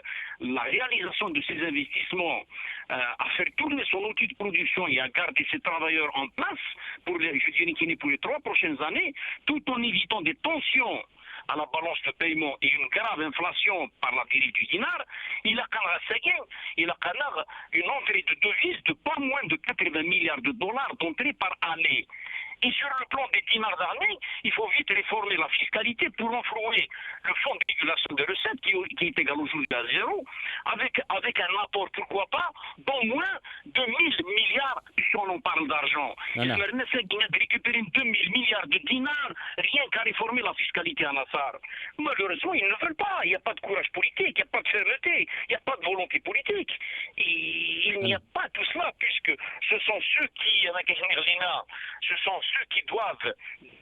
la réalisation de ses investissements, à faire tourner son outil de production et à garder ses travailleurs en place pour les 3 prochaines années, tout en évitant des tensions à la balance de paiement et une grave inflation par la dérive du dinar, il a une entrée de devises de pas moins de 80 milliards de dollars d'entrée par année. Et sur le plan des dinars d'année, il faut vite réformer la fiscalité pour renflouer le fonds de régulation des recettes qui est égal aujourd'hui à zéro, avec un apport, pourquoi pas, d'au moins 2000 milliards si on en parle d'argent. Il essaie de récupérer 2000 milliards de dinars rien qu'à réformer la fiscalité à Nassar. Malheureusement, ils ne veulent pas. Il n'y a pas de courage politique, il n'y a pas de fermeté, il n'y a pas de volonté politique. Et il n'y a pas tout cela, puisque ce sont ceux qui doivent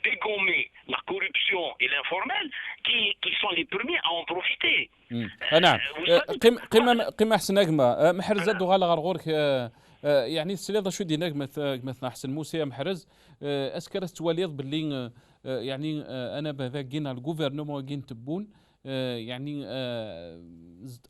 dégommer la corruption et l'informel qui sont les premiers à en profiter. نعم قيمة أحسن نجمة محرز زادو غالا غرغورك يعني السليضة شو دي نجمة مثلا أحسن موسى محرز أسكرت تواليض باللي يعني أنا بذا جينا الجوفرنمون جين تبون يعني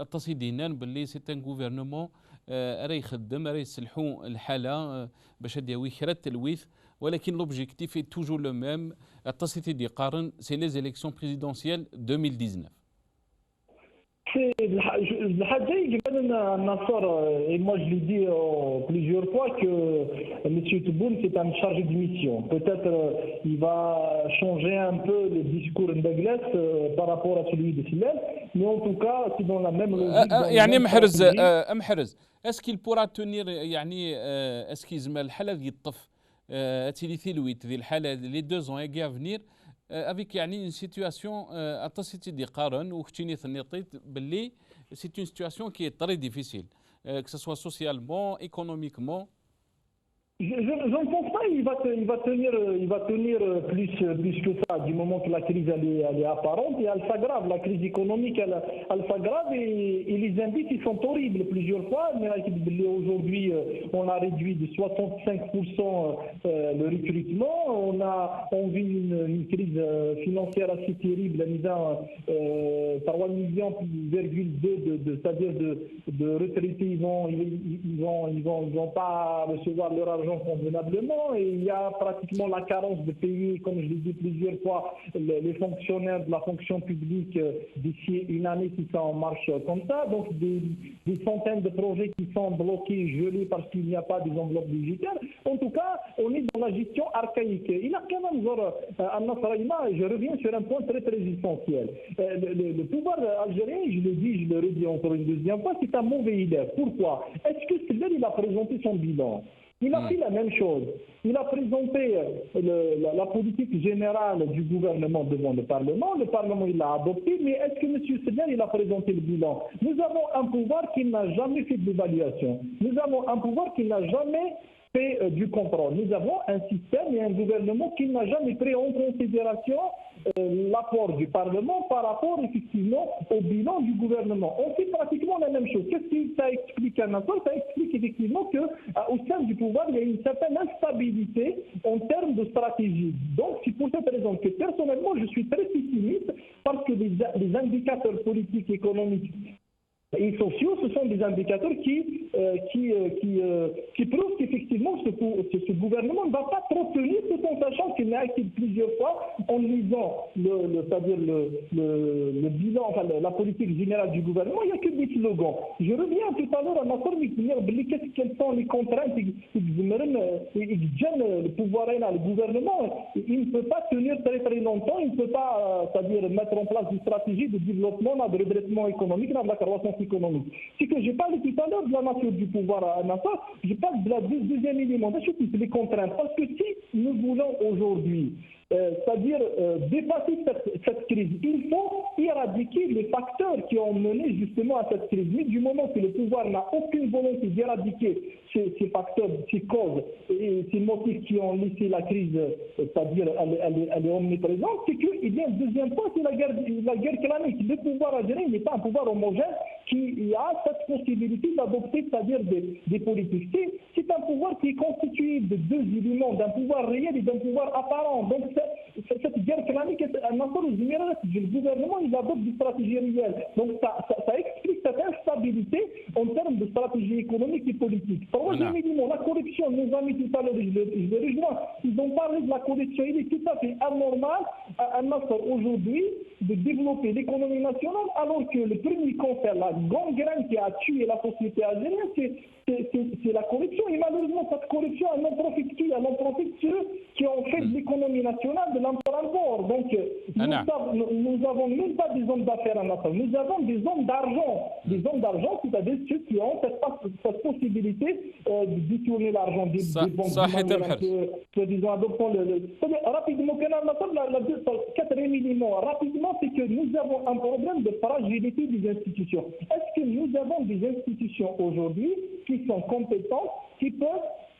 التصيدينان باللي سيتان جوفرنمون راه يخدم راه يسلحوا الحالة باش ديوي خير التلويث ولكن لوبجيكتيف est toujours le même التصيدي دي قارن سي لي زيليكسيون بريزيدونسيال 2019. الحاجة يجب Nassar, et moi je l'ai dit plusieurs fois que M. Tebboune c'est un chargé de mission. Peut-être il va changer un peu le discours d'Anglais par rapport à celui de Silel, mais en tout cas c'est dans la même logique. يعني محرز est-ce qu'il pourra tenir يعني est-ce qu'il يزمل الحالة يطف تيليثيلويت ذي الحالة les 2 ans à venir avec يعني une situation التصيتي دي قارن وكتيني ثنيطيت باللي c'est une situation qui est très difficile, que ce soit socialement, économiquement. Je ne pense pas qu'il va tenir plus que ça, du moment que la crise elle est apparente et elle s'aggrave. La crise économique elle s'aggrave et les indices ils sont horribles plusieurs fois. Mais aujourd'hui, on a réduit de 65% le recrutement. On vit une crise financière assez terrible, misant 3,2 millions c'est-à-dire de retraités, ils vont pas recevoir leur argent convenablement et il y a pratiquement la carence de payer, comme je l'ai dit plusieurs fois, les fonctionnaires de la fonction publique d'ici une année qui sont en marche comme ça. Donc des centaines de projets qui sont bloqués, gelés parce qu'il n'y a pas des enveloppes budgétaires. En tout cas, on est dans la gestion archaïque. Il a quand même, je reviens sur un point très très essentiel. Le pouvoir algérien, je le dis, je le redis encore une deuxième fois, c'est un mauvais leader. Pourquoi? Est-ce que c'est là il a présenté son bilan? Il a fait la même chose. Il a présenté la politique générale du gouvernement devant le Parlement. Le Parlement, il l'a adopté. Mais est-ce que M. Sedler, il a présenté le bilan? Nous avons un pouvoir qui n'a jamais fait d'évaluation. Nous avons un pouvoir qui n'a jamais fait du contrôle. Nous avons un système et un gouvernement qui n'a jamais pris en considération l'apport du Parlement par rapport effectivement au bilan du gouvernement. On fait pratiquement la même chose. Qu'est-ce que ça explique à Nassar? Ça explique effectivement qu'au sein du pouvoir, il y a une certaine instabilité en termes de stratégie. Donc c'est pour cette raison que personnellement, je suis très pessimiste parce que les indicateurs politiques, économiques et sociaux, ce sont des indicateurs qui prouvent qu'effectivement ce gouvernement ne va pas trop tenir, tout en sachant qu'il a été plusieurs fois, en lisant c'est-à-dire le bilan, enfin la politique générale du gouvernement, il n'y a que des slogans. Je reviens tout à l'heure à ma forme quelles sont les contraintes qui gênent le pouvoir et le gouvernement. Il ne peut pas tenir très très longtemps, il ne peut pas c'est-à-dire mettre en place des stratégies de développement, de redressement économique, de la croissance économique. C'est que j'ai parlé tout à l'heure de la nature du pouvoir à Nassar, je parle de la deuxième élément, c'est les contraintes. Parce que si nous voulons aujourd'hui c'est-à-dire dépasser cette crise. Il faut éradiquer les facteurs qui ont mené justement à cette crise. Mais du moment que le pouvoir n'a aucune volonté d'éradiquer ces facteurs, ces causes et ces motifs qui ont laissé la crise, c'est-à-dire elle est omniprésente, c'est qu'il y a un deuxième point, c'est la guerre clanique. Le pouvoir algérien n'est pas un pouvoir homogène qui a cette possibilité d'adopter, c'est-à-dire des politiques. C'est un pouvoir qui est constitué de deux éléments, d'un pouvoir réel et d'un pouvoir apparent. Donc cette guerre clanique, le gouvernement il adopte des stratégies réelles. Donc ça explique cette instabilité en termes de stratégie économique et politique. Troisième élément, la corruption, nos amis tout à l'heure, je les rejoins, ils ont parlé de la corruption. Il est tout à fait anormal à Nassar aujourd'hui de développer l'économie nationale alors que le premier cancer, la gangrène qui a tué la société algérienne, c'est la corruption. Et malheureusement, cette corruption, elle en profite qui? Elle en profite ceux qui ont fait de l'économie nationale de l'empereur. Donc, nous n'avons même pas des hommes d'affaires en Nassar. Nous avons des hommes d'argent. Des hommes d'argent, c'est-à-dire ceux qui ont cette possibilité de détourner l'argent des banques de manière un peu, soi-disant, adoptant rapidement, quatrième élément, rapidement, c'est que nous avons un problème de fragilité des institutions. Est-ce que nous avons des institutions aujourd'hui qui sont compétentes, qui peuvent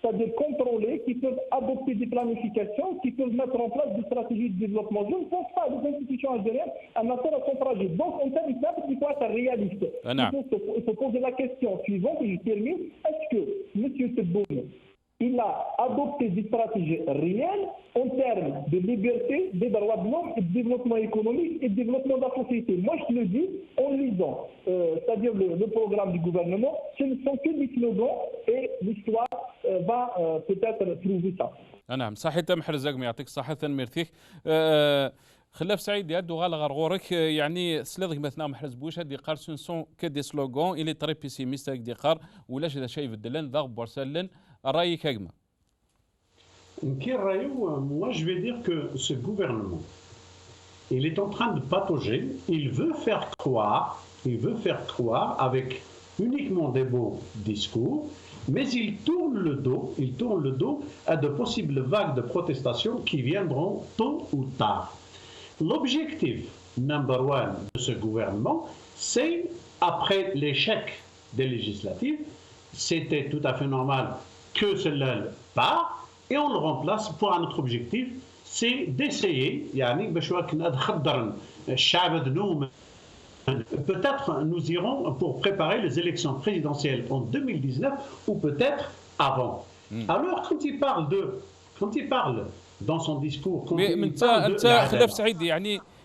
c'est-à-dire contrôler, qui peuvent adopter des planifications, qui peuvent mettre en place des stratégies de développement? Je ne pense pas. Les institutions algériennes, en matière de fragiles. Donc, en termes simples, il faut être réaliste. Il faut poser la question suivante, et je termine. Est-ce que M. Tebboune, il a adopté des stratégies réelles en termes de liberté, des droits de l'homme, de développement économique et de développement de la société? Moi, je le dis en lisant, c'est-à-dire le programme du gouvernement, ce ne sont que des slogans et l'histoire va peut-être prouver ça. نعم صحيح تم حرزك يعطيك الصحة تنمير فيك خلاف سعيد يد وغال غرغورك يعني سلادك مثلا محرز بوش هاد يقار سون كدي سلوغون إلي تري بيسيميست هاك ديقار ولاش هذا شيء بدلن ضغط برسلن الرأي كاجمة. Moi je vais dire que ce gouvernement, il est en train de patauger, il veut faire croire avec uniquement des beaux discours, mais il tourne le dos à de possibles vagues de protestation qui viendront tôt ou tard. L'objectif number one de ce gouvernement, c'est après l'échec des législatives, c'était tout à fait normal que cela part et on le remplace pour un autre objectif, c'est d'essayer, peut-être nous irons pour préparer les élections présidentielles en 2019 ou peut-être avant. Alors quand il parle dans son discours, quand il parle de la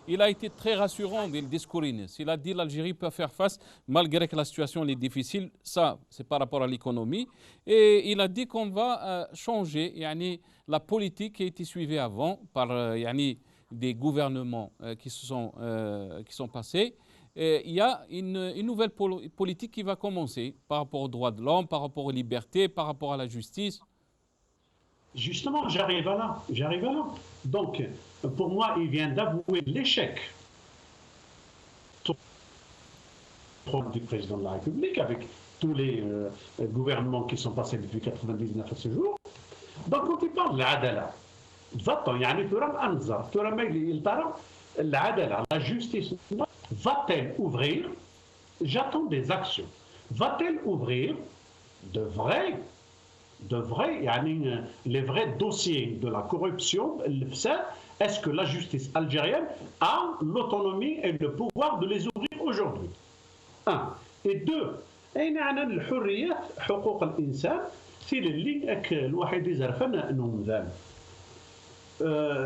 il a été très rassurant dès le discours. Il a dit que l'Algérie peut faire face malgré que la situation est difficile. Ça, c'est par rapport à l'économie. Et il a dit qu'on va changer la politique qui a été suivie avant par des gouvernements qui sont passés. Il y a une nouvelle politique qui va commencer par rapport aux droits de l'homme, par rapport aux libertés, par rapport à la justice. Justement, j'arrive à là. Donc, pour moi, il vient d'avouer l'échec du président de la République avec tous les gouvernements qui sont passés depuis 1999 à ce jour. Donc, quand il parle de l'adala, la justice va-t-elle ouvrir, j'attends des actions, va-t-elle ouvrir de vrais, les vrais dossiers de la corruption, est-ce que la justice algérienne a l'autonomie et le pouvoir de les ouvrir aujourd'hui? Un. Et deux,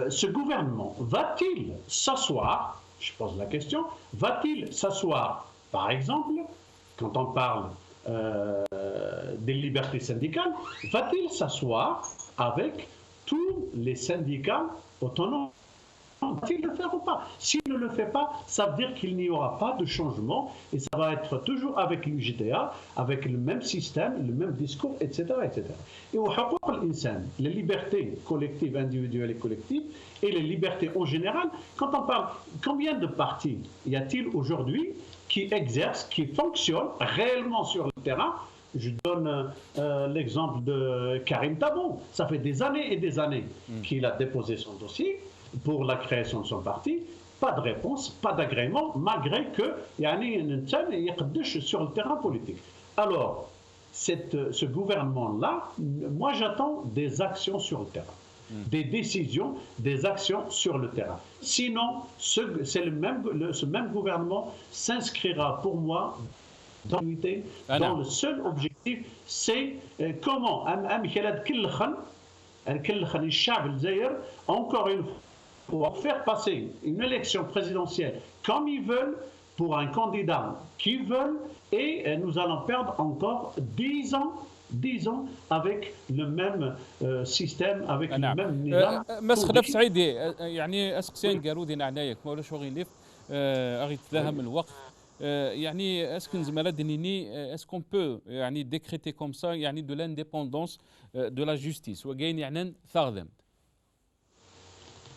ce gouvernement va-t-il s'asseoir, je pose la question, va-t-il s'asseoir, par exemple, quand on parle des libertés syndicales, va-t-il s'asseoir avec tous les syndicats autonomes? Va-t-il le faire ou pas? S'il ne le fait pas, ça veut dire qu'il n'y aura pas de changement et ça va être toujours avec l'UJTA, avec le même système, le même discours, etc. etc. Et au حقوق الإنسان, les libertés collectives, individuelles et collectives, et les libertés en général, quand on parle, combien de partis y a-t-il aujourd'hui qui exercent, qui fonctionnent réellement sur le terrain? Je donne l'exemple de Karim Tabon. Ça fait des années et des années qu'il a déposé son dossier pour la création de son parti. Pas de réponse, pas d'agrément, malgré que sur le terrain politique. Alors, ce gouvernement-là, moi j'attends des actions sur le terrain. Des décisions, des actions sur le terrain. Sinon, ce même gouvernement s'inscrira pour moi dans le seul objectif, c'est comment encore une fois faire passer une élection présidentielle comme ils veulent pour un candidat qu'ils veulent et nous allons perdre encore 10 ans avec le même système, avec le même نظام. مسخ سعيدي يعني اسقسين قارودي نعنايك ما ولاش غيليف اغي تداهم الوقت est-ce que زملاء دنيني est-ce qu'on peut décréter comme ça de l'indépendance de la justice وكاين ثاغذم.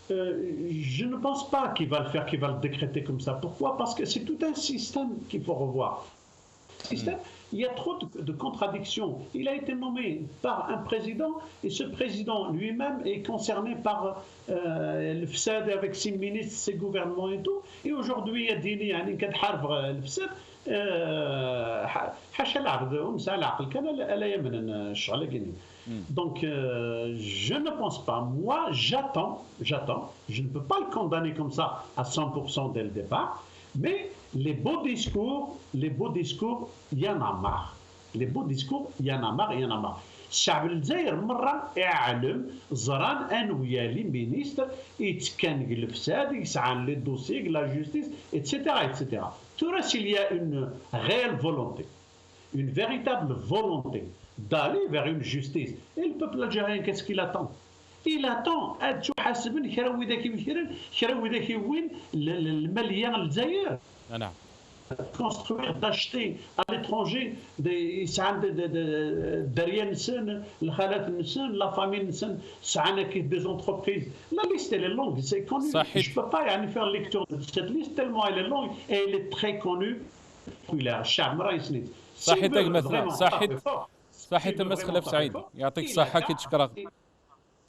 Je ne pense pas qu'il va le faire, qu'il va le décréter comme ça. Pourquoi? Parce que c'est tout un système qu'il faut revoir. Il y a trop de contradictions. Il a été nommé par un président et ce président lui-même est concerné par le FSAD avec ses ministres, ses gouvernements et tout. Et aujourd'hui, il y a des كتحارب الفساد حاشا العبد ومسا العقل كان لا يمن الشغل كاين. Donc, je ne pense pas. Moi, j'attends. Je ne peux pas le condamner comme ça à 100% dès le départ. Mais les beaux discours, il y en a marre. Les beaux discours, il y en a marre. الشعب الجزائر مرة يعلم زران أنويا لي مينيستر يتكان الفساد يسعى لي دوسي لا جوستيس etc. Tout reste, il y a une réelle volonté, une véritable volonté d'aller vers une justice. Et le peuple algérien, qu'est-ce qu'il attend? Il attend construire, d'acheter à l'étranger la famille, des entreprises. La liste elle est longue, c'est connu. Je ne peux pas faire lecture de cette liste tellement elle est longue et elle est très connue. صحيتك مثلا صحيت مسخ لف سعيد يعطيك الصحة كي تشكرك.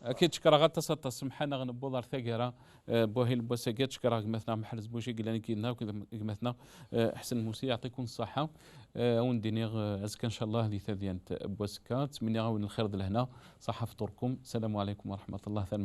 اكيد شكرا غا تصطى سمحنا غنبوضر ثقيرة بوهيل بوساكيت شكرا مثلا محرز بوشي قلنا كينا وكذا مثلا احسن موسي يعطيكم الصحة ونديني ازكى ان شاء الله لثديانت بوسكات من يغاون الخير لهنا صحة فطوركم السلام عليكم ورحمة الله ثاني